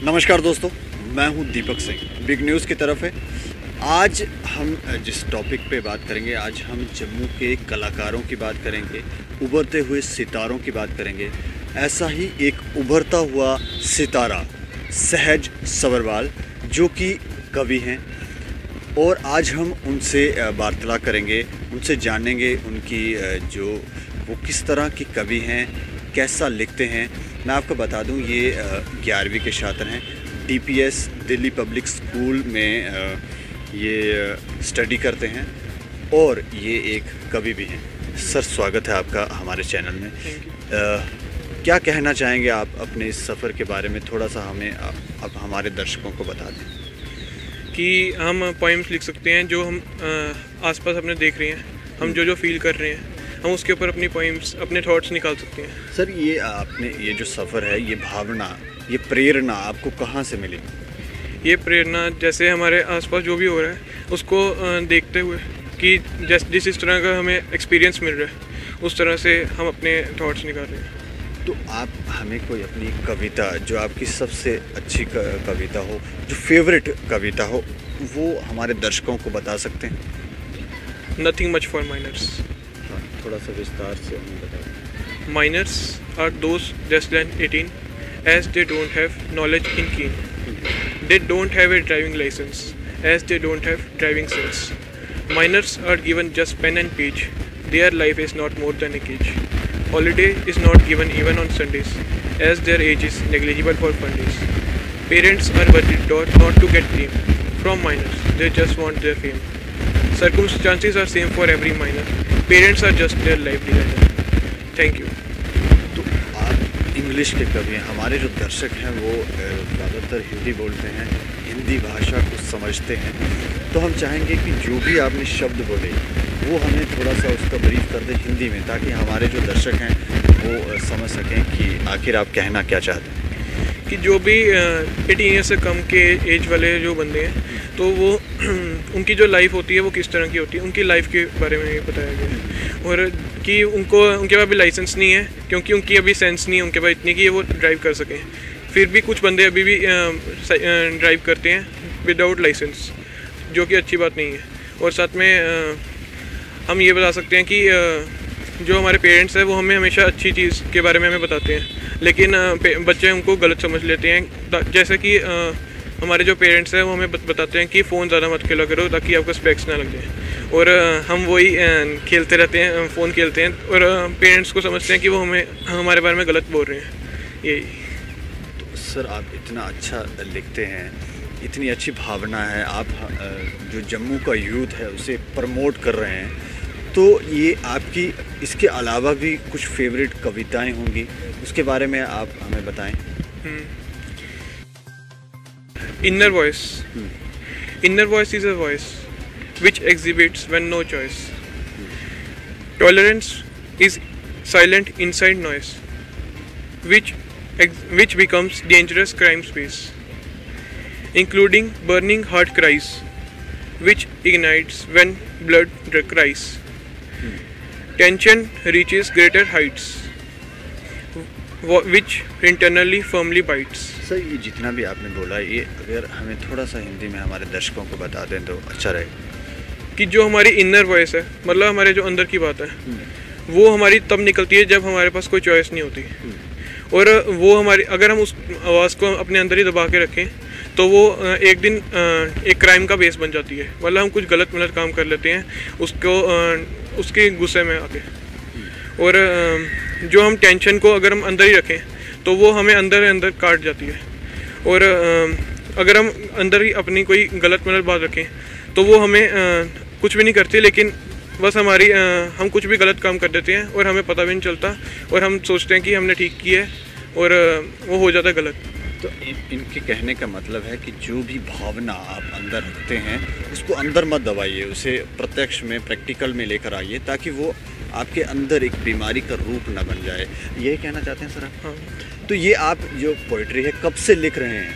नमस्कार दोस्तों, मैं हूं दीपक सिंह। बिग न्यूज़ की तरफ है। आज हम जिस टॉपिक पे बात करेंगे, आज हम जम्मू के कलाकारों की बात करेंगे, उभरते हुए सितारों की बात करेंगे। ऐसा ही एक उभरता हुआ सितारा सहज सबरवाल, जो कि कवि हैं, और आज हम उनसे वार्तालाप करेंगे, उनसे जानेंगे उनकी जो वो किस तरह की कवि हैं, कैसा लिखते हैं। मैं आपको बता दूं, ये 11वीं के छात्र हैं। DPS दिल्ली पब्लिक स्कूल में ये स्टडी करते हैं और ये एक कवि भी हैं। सर, स्वागत है आपका हमारे चैनल में। क्या कहना चाहेंगे आप अपने इस सफ़र के बारे में? थोड़ा सा हमें अब हमारे दर्शकों को बता दें कि हम पोइम्स लिख सकते हैं जो हम आसपास अपने देख रहे हैं, हम जो फील कर रहे हैं, हम उसके ऊपर अपनी पोइम्स, अपने थॉट्स निकाल सकते हैं। सर, ये आपने ये जो सफ़र है, ये भावना, ये प्रेरणा आपको कहाँ से मिली? ये प्रेरणा जैसे हमारे आसपास जो भी हो रहा है उसको देखते हुए कि जिस तरह का हमें एक्सपीरियंस मिल रहा है, उस तरह से हम अपने थॉट्स निकाल रहे हैं। तो आप हमें कोई अपनी कविता, जो आपकी सबसे अच्छी कविता हो, जो फेवरेट कविता हो, वो हमारे दर्शकों को बता सकते हैं? Nothing much for minors. थोड़ा सा विस्तार से हमें बताएं। Minors are those less than 18 as they don't have knowledge in keen. They don't have a driving license as they don't have driving sense. Minors are given just pen and page. Their life is not more than a cage. Holiday is not given even on Sundays as their age is negligible for fun days. Parents are worried not to get fame from minors. They just want their fame. Circumstances are same for every minor. Parents are just their life designer. Thank you. तो आप English के कवि हैं। हमारे जो दर्शक हैं वो ज़्यादातर हिंदी बोलते हैं, हिंदी भाषा को समझते हैं। तो हम चाहेंगे कि जो भी आपने शब्द बोले वो हमें थोड़ा सा उसका ब्रीफ कर दें हिंदी में, ताकि हमारे जो दर्शक हैं वो समझ सकें कि आखिर आप कहना क्या चाहते हैं। कि जो भी 18 ईयर्स से कम के एज वाले जो बंदे हैं, तो वो उनकी जो लाइफ होती है वो किस तरह की होती है, उनकी लाइफ के बारे में ये बताया गया है। और कि उनके पास भी लाइसेंस नहीं है, क्योंकि उनकी अभी सेंस नहीं है उनके पास इतनी कि वो ड्राइव कर सकें। फिर भी कुछ बंदे अभी भी ड्राइव करते हैं विदाउट लाइसेंस, जो कि अच्छी बात नहीं है। और साथ में हम ये बता सकते हैं कि जो हमारे पेरेंट्स हैं वो हमें हमेशा अच्छी चीज़ के बारे में हमें बताते हैं, लेकिन बच्चे हमको गलत समझ लेते हैं। जैसे कि हमारे जो पेरेंट्स हैं वो हमें बताते हैं कि फ़ोन ज़्यादा मत खेला करो ताकि आपको स्पेक्स ना लग जाए, और हम वही खेलते रहते हैं, फ़ोन खेलते हैं, और पेरेंट्स को समझते हैं कि वो हमारे बारे में गलत बोल रहे हैं। यही। तो सर, आप इतना अच्छा लिखते हैं, इतनी अच्छी भावना है, आप जो जम्मू का यूथ है उसे प्रमोट कर रहे हैं, तो ये आपकी इसके अलावा भी कुछ फेवरेट कविताएं होंगी, उसके बारे में आप हमें बताएं। Inner voice. Inner voice is a voice which exhibits when no choice. Tolerance is silent inside noise, which becomes dangerous crime space, including burning heart cries, which ignites when blood cries. Tension reaches greater heights, which internally firmly bites. Sir, ये जितना भी आपने बोला, ये अगर हमें थोड़ा सा हिंदी में हमारे दर्शकों को बता दें तो अच्छा रहेगा। कि जो हमारी इनर वॉइस है, मतलब हमारे जो अंदर की बात है, वो हमारी तब निकलती है जब हमारे पास कोई चॉइस नहीं होती। और वो हमारी, अगर हम उस आवाज़ को अपने अंदर ही दबा के रखें तो वो एक दिन एक क्राइम का बेस बन जाती है। मतलब हम कुछ गलत काम कर लेते हैं उसके गुस्से में आके। और जो हम टेंशन को अगर हम अंदर ही रखें तो वो हमें अंदर काट जाती है। और अगर हम अंदर ही अपनी कोई गलत बात रखें तो वो हमें कुछ भी नहीं करती, लेकिन बस हम कुछ भी गलत काम कर देते हैं और हमें पता भी नहीं चलता, और हम सोचते हैं कि हमने ठीक किया है और वो हो जाता है गलत। तो इनके कहने का मतलब है कि जो भी भावना आप अंदर रखते हैं उसको अंदर मत दबाइए, उसे प्रत्यक्ष में, प्रैक्टिकल में लेकर आइए, ताकि वो आपके अंदर एक बीमारी का रूप न बन जाए। यही कहना चाहते हैं सर आप? हाँ। तो ये आप जो पोइट्री है कब से लिख रहे हैं?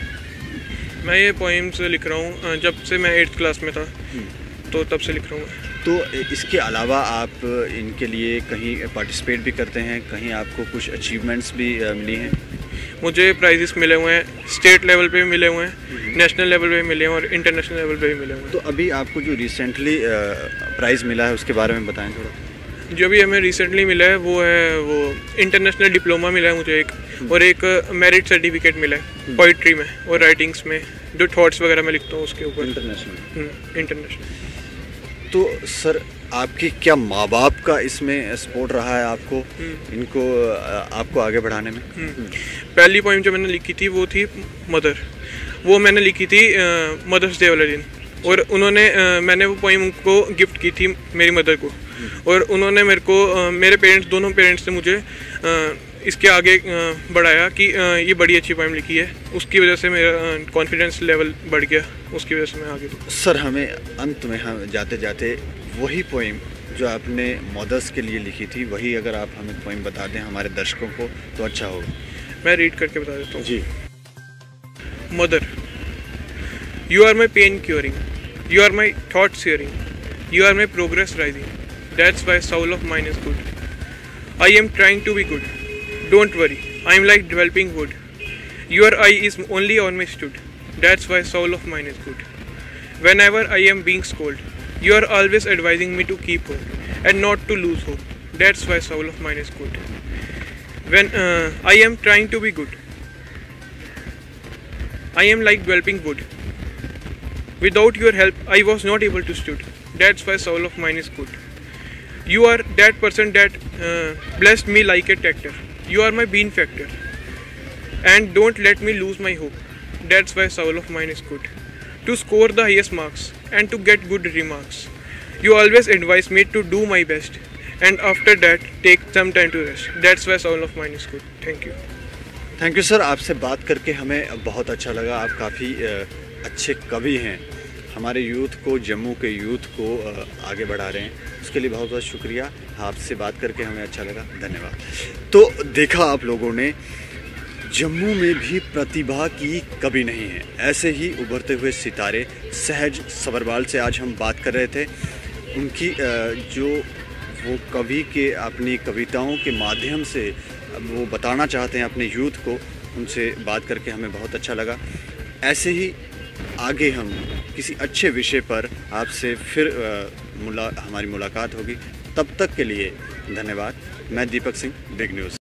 मैं ये पोइम्स लिख रहा हूँ जब से मैं 8th क्लास में था, तो तब से लिख रहा हूँ। तो इसके अलावा आप इनके लिए कहीं पार्टिसिपेट भी करते हैं, कहीं आपको कुछ अचीवमेंट्स भी मिली हैं? मुझे प्राइजेस मिले हुए हैं, स्टेट लेवल पे भी मिले हुए हैं, नेशनल लेवल पे भी मिले हैं और इंटरनेशनल लेवल पे भी मिले हुए हैं। तो अभी आपको जो रिसेंटली प्राइज़ मिला है उसके बारे में बताएं थोड़ा। जो भी हमें रिसेंटली मिला है वो इंटरनेशनल डिप्लोमा मिला है मुझे एक, और एक मेरिट सर्टिफिकेट मिला है पोइट्री में और राइटिंग्स में, जो थॉट्स वगैरह मैं लिखता हूँ उसके ऊपर। इंटरनेशनल। तो सर आपकी क्या माँ बाप का इसमें सपोर्ट रहा है आपको, इनको आपको आगे बढ़ाने में? पहली पोइम जो मैंने लिखी थी वो थी मदर, वो मैंने लिखी थी मदर्स डे वाले दिन, और उन्होंने मैंने वो पोइम उनको गिफ्ट की थी मेरी मदर को, और उन्होंने मेरे को मेरे पेरेंट्स, दोनों पेरेंट्स ने मुझे इसके आगे बढ़ाया कि ये बड़ी अच्छी पोइम लिखी है। उसकी वजह से मेरा कॉन्फिडेंस लेवल बढ़ गया, उसकी वजह से मैं आगे। सर हमें अंत में हम जाते जाते वही पोइम जो आपने मदर्स के लिए लिखी थी, वही अगर आप हमें पोइम बता दें हमारे दर्शकों को तो अच्छा होगा। मैं रीड करके बता देता हूँ जी। Mother, you are my pain curing, you are my thought sharing, you are my progress rising, that's why soul of mine is good. I am trying to be good. Don't worry, I am like developing wood. Your eye is only on me stood. That's why soul of mine is good. Whenever I am being scolded, you are always advising me to keep hope and not to lose hope. That's why soul of mine is good. When I am trying to be good, I am like developing wood. Without your help, I was not able to stood. That's why soul of mine is good. You are that person that blessed me like a tractor. You are my bean factor. And don't let me lose my hope. That's why soul of mine is good. To score the highest marks and to get good remarks. You always advise me to do my best. And after that, take some time to rest. That's why soul of mine is good. Thank you. Thank you sir, आपसे बात करके हमें बहुत अच्छा लगा। आप काफ़ी अच्छे कवि हैं, हमारे यूथ को, जम्मू के यूथ को आगे बढ़ा रहे हैं, उसके लिए बहुत बहुत शुक्रिया। आपसे बात करके हमें अच्छा लगा, धन्यवाद। तो देखा आप लोगों ने, जम्मू में भी प्रतिभा की कमी नहीं है। ऐसे ही उभरते हुए सितारे सहज सबरवाल से आज हम बात कर रहे थे। उनकी जो वो कवि के अपनी कविताओं के माध्यम से वो बताना चाहते हैं अपने यूथ को, उनसे बात करके हमें बहुत अच्छा लगा। ऐसे ही आगे हम किसी अच्छे विषय पर आपसे फिर हमारी मुलाकात होगी। तब तक के लिए धन्यवाद। मैं दीपक सिंह, बिग न्यूज़।